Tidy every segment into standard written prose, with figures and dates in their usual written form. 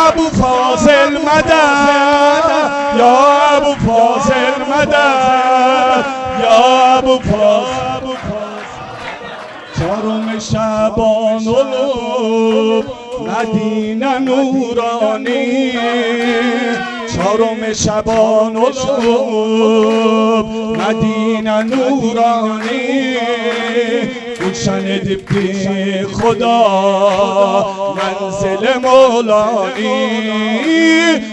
ابو فاضل مدد یا ابو فاضل مدد یا ابو فاضل چهارم شعبان الو مدینه نورانی چهارم شعبان الو مدینه نورانی گلشن دیپی خدا منزل مولانی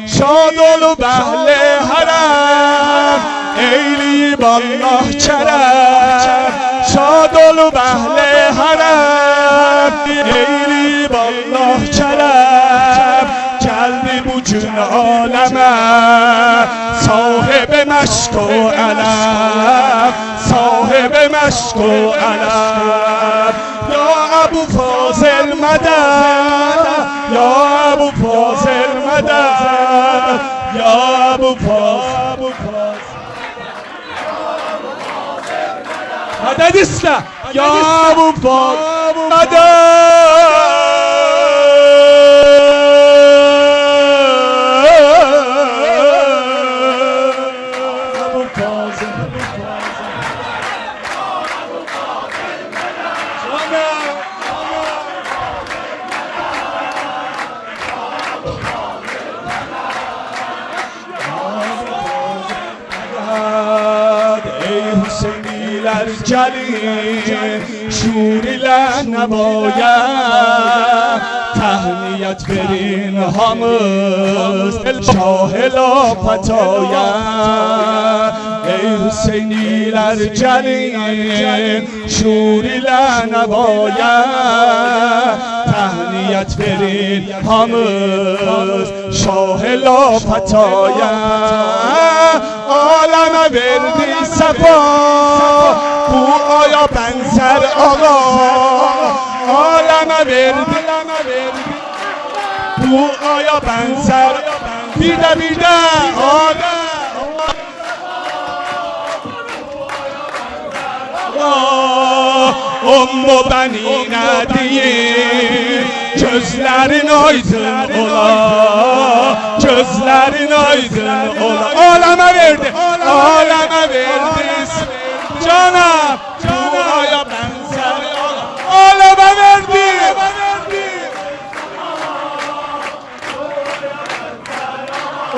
شادل و بهل حرم ایلی بالله کرم شادل و بهل حرم ایلی بالله کرم کلبی بو جون عالمه صاحب مشک و علم صاحب مشک و علم یا ابو فاضل مدد یا ابو فاضل مدد یا ابو فاضل مدد اسلام یا ابو فاضل مدد جلی شوری لنباید تهنیت برین همز شاه لا فتاید ای حسینی لرجلی شوری لنباید تهنیت برین همز شاه لا فتاید عالم وردی صفا بو آیا بنزر آقا عالم وردی بو آیا بنزر بیده بیده و beni ne diyeyim gözlerin aydın ola gözlerin aydın ola aleme verdi canım duaya benzer aleme verdi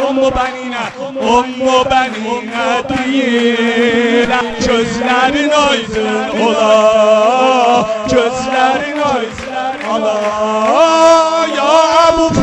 Ummu beni ne diyeyim gözlerin aydın ola gözlerin aydın ola ya Ebu